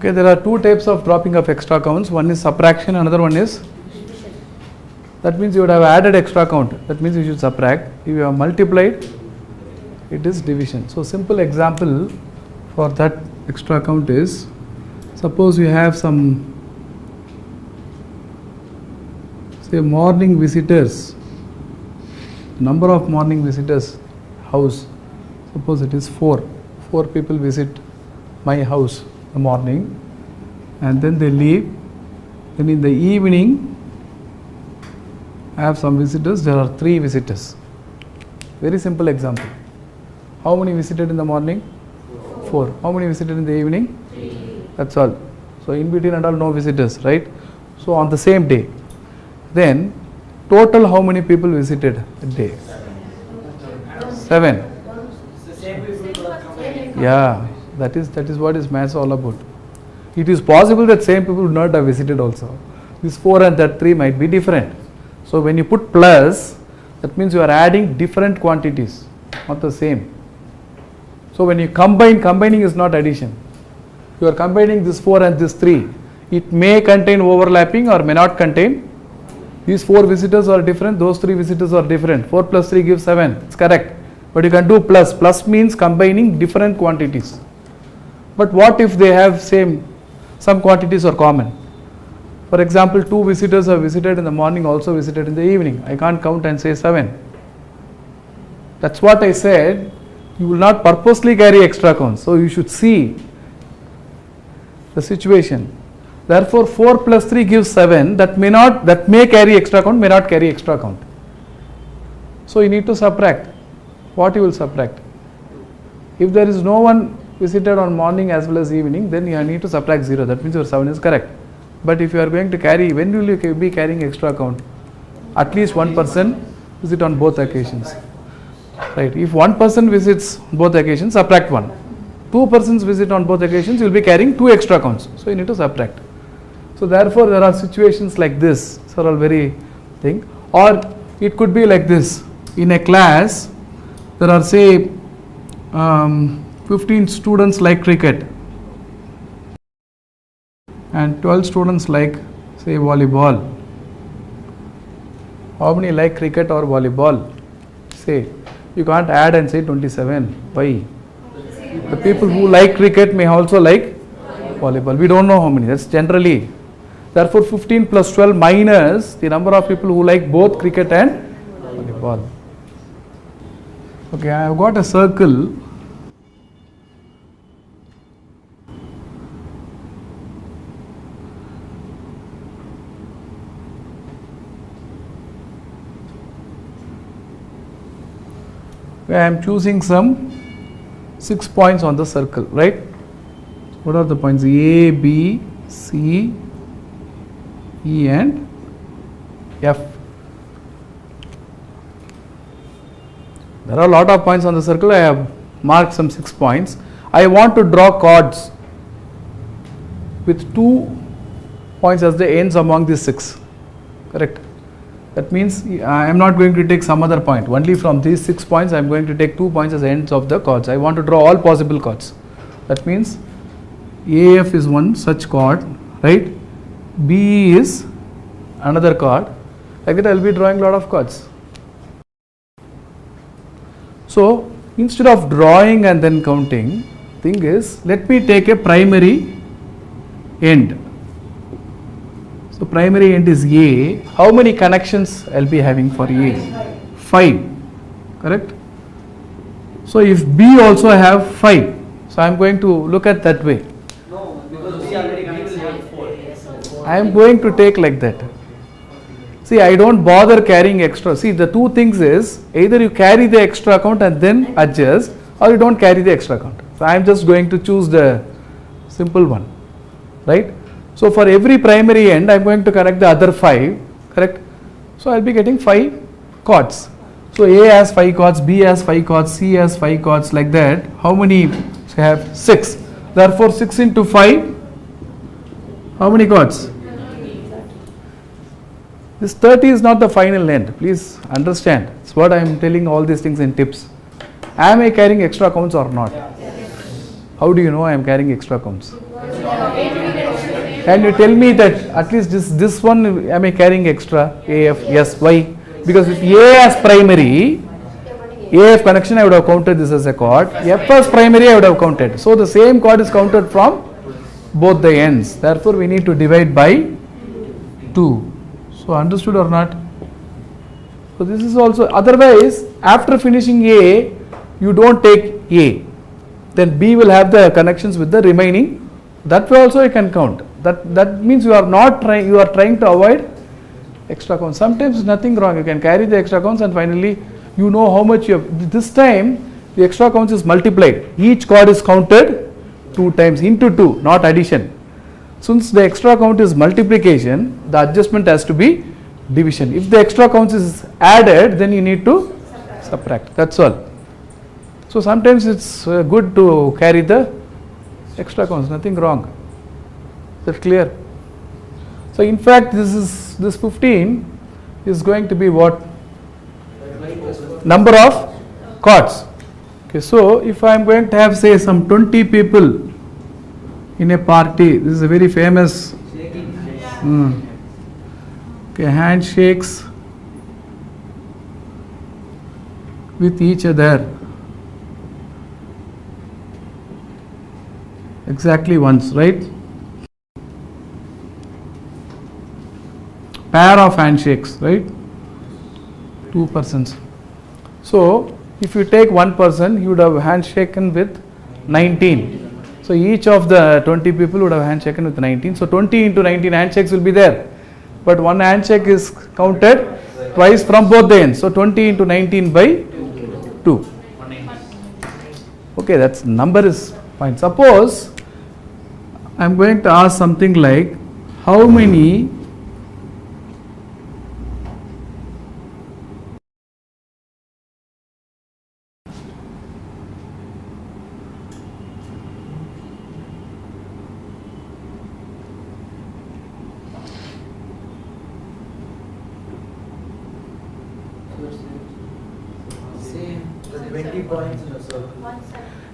Okay, there are two types of dropping of extra counts. One is subtraction, another one is, that means you would have added extra count. That means you should subtract. If you have multiplied, it is division. So simple example for that extra count is, suppose you have some, say, morning visitors, number of morning visitors house, suppose it is 4 people visit my house in the morning and then they leave. Then in the evening I have some visitors, there are 3 visitors. Very simple example. How many visited in the morning? 4. How many visited in the evening? 3. That's all. So in between and all no visitors, right? So on the same day, then total how many people visited a day? 7. Yeah, that is what is maths all about. It is possible that same people would not have visited also. This 4 and that 3 might be different. So when you put plus, that means you are adding different quantities, not the same. So when you combining is not addition. You are combining this 4 and this 3. It may contain overlapping or may not contain. These 4 visitors are different, those 3 visitors are different. 4 plus 3 gives 7, it's correct. But you can do plus. Plus means combining different quantities. But what if they have some quantities are common? For example, 2 visitors are visited in the morning, also visited in the evening. I can't count and say 7. That's what I said. You will not purposely carry extra counts. So you should see the situation. Therefore, 4 plus 3 gives 7. That may carry extra count, may not carry extra count. So you need to subtract. What you will subtract? If there is no one visited on morning as well as evening, then you need to subtract 0. That means your 7 is correct. But if you are going to carry, when will you be carrying extra count? At least one person visit on both occasions. Right? If one person visits both occasions, subtract 1. 2 persons visit on both occasions, you will be carrying 2 extra counts. So you need to subtract. So therefore there are situations like this. These are all very thing. Or it could be like this. In a class, there are say 15 students like cricket and 12 students like say volleyball. How many like cricket or volleyball? Say, you can't add and say 27. Why? The people who like cricket may also like volleyball. We don't know how many. That's generally. Therefore 15 plus 12 minus the number of people who like both cricket and volleyball. Okay, I have got a circle. I am choosing some 6 points on the circle, right? What are the points? A, B, C, E and F. There are a lot of points on the circle. I have marked some 6 points. I want to draw chords with 2 points as the ends among these 6. Correct? That means I am not going to take some other point. Only from these 6 points I am going to take 2 points as ends of the chords. I want to draw all possible chords. That means AF is one such chord, right? B is another chord. Like that I will be drawing a lot of chords. So instead of drawing and then counting, thing is, let me take a primary end. So primary end is A. How many connections I will be having for A? 5. Correct? So if B also have 5, so I am going to look at that way. No, because B already will have 4. I am going to take like that. See, I don't bother carrying extra. See, the two things is, either you carry the extra count and then adjust, or you don't carry the extra count. So I am just going to choose the simple one, right? So for every primary end, I am going to connect the other 5, correct? So I will be getting 5 chords. So A has 5 chords, B has 5 chords, C has 5 chords, like that. How many I have? 6. Therefore 6 into 5, how many chords? This 30 is not the final end. Please understand. That's what I am telling all these things in tips. Am I carrying extra counts or not? How do you know I am carrying extra counts? Can you tell me that at least this one am I carrying extra AF? Yes. Why? Because with A as primary, AF connection I would have counted this as a chord. F as primary I would have counted. So the same chord is counted from both the ends. Therefore we need to divide by 2. So understood or not? So this is also, otherwise after finishing A you don't take A, then B will have the connections with the remaining. That way also you can count. That means you are not trying, you are trying to avoid extra counts. Sometimes nothing wrong, you can carry the extra counts and finally you know how much you have. This time the extra counts is multiplied. Each chord is counted 2 times into 2, not addition. Since the extra count is multiplication, the adjustment has to be division. If the extra counts is added, then you need to subtract. That's all. So sometimes it's good to carry the extra counts, nothing wrong. Is that clear? So in fact this 15 is going to be what? Number of chords. Okay, so if I am going to have say some 20 people in a party, this is a very famous handshakes with each other exactly once, right? Pair of handshakes, right? 2 persons. So if you take one person, you would have handshaken with 19. So each of the 20 people would have handshaken with 19. So 20 into 19 handshakes will be there. But one handshake is counted twice from both the ends. So 20 into 19 by 2. Okay, that's number is fine. Suppose I am going to ask something like, how many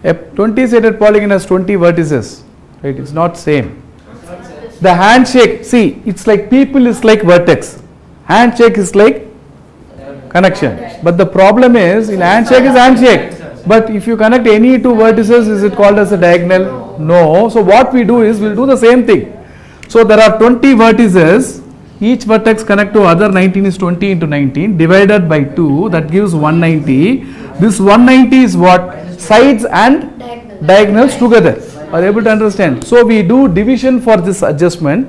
a 20-sided polygon has 20 vertices, right? It's not same. The handshake, see, it's like people is like vertex, handshake is like connection. But the problem is, in handshake is handshake. But if you connect any 2 vertices, is it called as a diagonal? No. So what we do is, we'll do the same thing. So there are 20 vertices. Each vertex connect to other 19 is 20 into 19 divided by 2, that gives 190. This 190 is what? Sides and diagonals together. Are you able to understand? So we do division for this adjustment,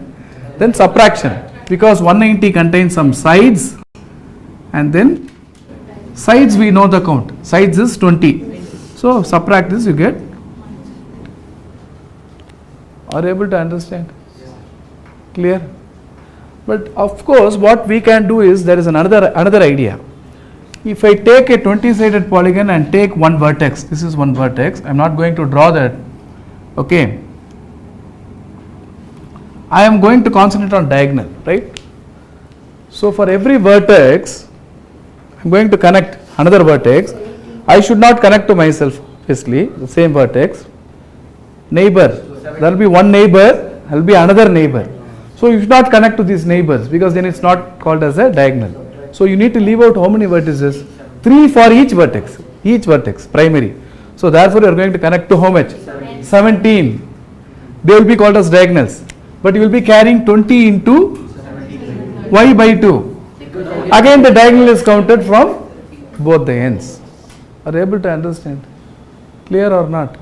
then subtraction, because 190 contains some sides and then sides we know the count. Sides is 20. So subtract this, you get. Are you able to understand? Clear? But of course what we can do is, there is another idea. If I take a 20-sided polygon and take one vertex, this is one vertex, I am not going to draw that, okay. I am going to concentrate on diagonal, right? So for every vertex, I am going to connect another vertex. I should not connect to myself, obviously, the same vertex. Neighbor, there will be one neighbor, there will be another neighbor. So you should not connect to these neighbors, because then it's not called as a diagonal. So you need to leave out how many vertices? 3 for each vertex, primary. So therefore you are going to connect to how much? 17. They will be called as diagonals. But you will be carrying 20 into y by 2. Again the diagonal is counted from both the ends. Are you able to understand? Clear or not?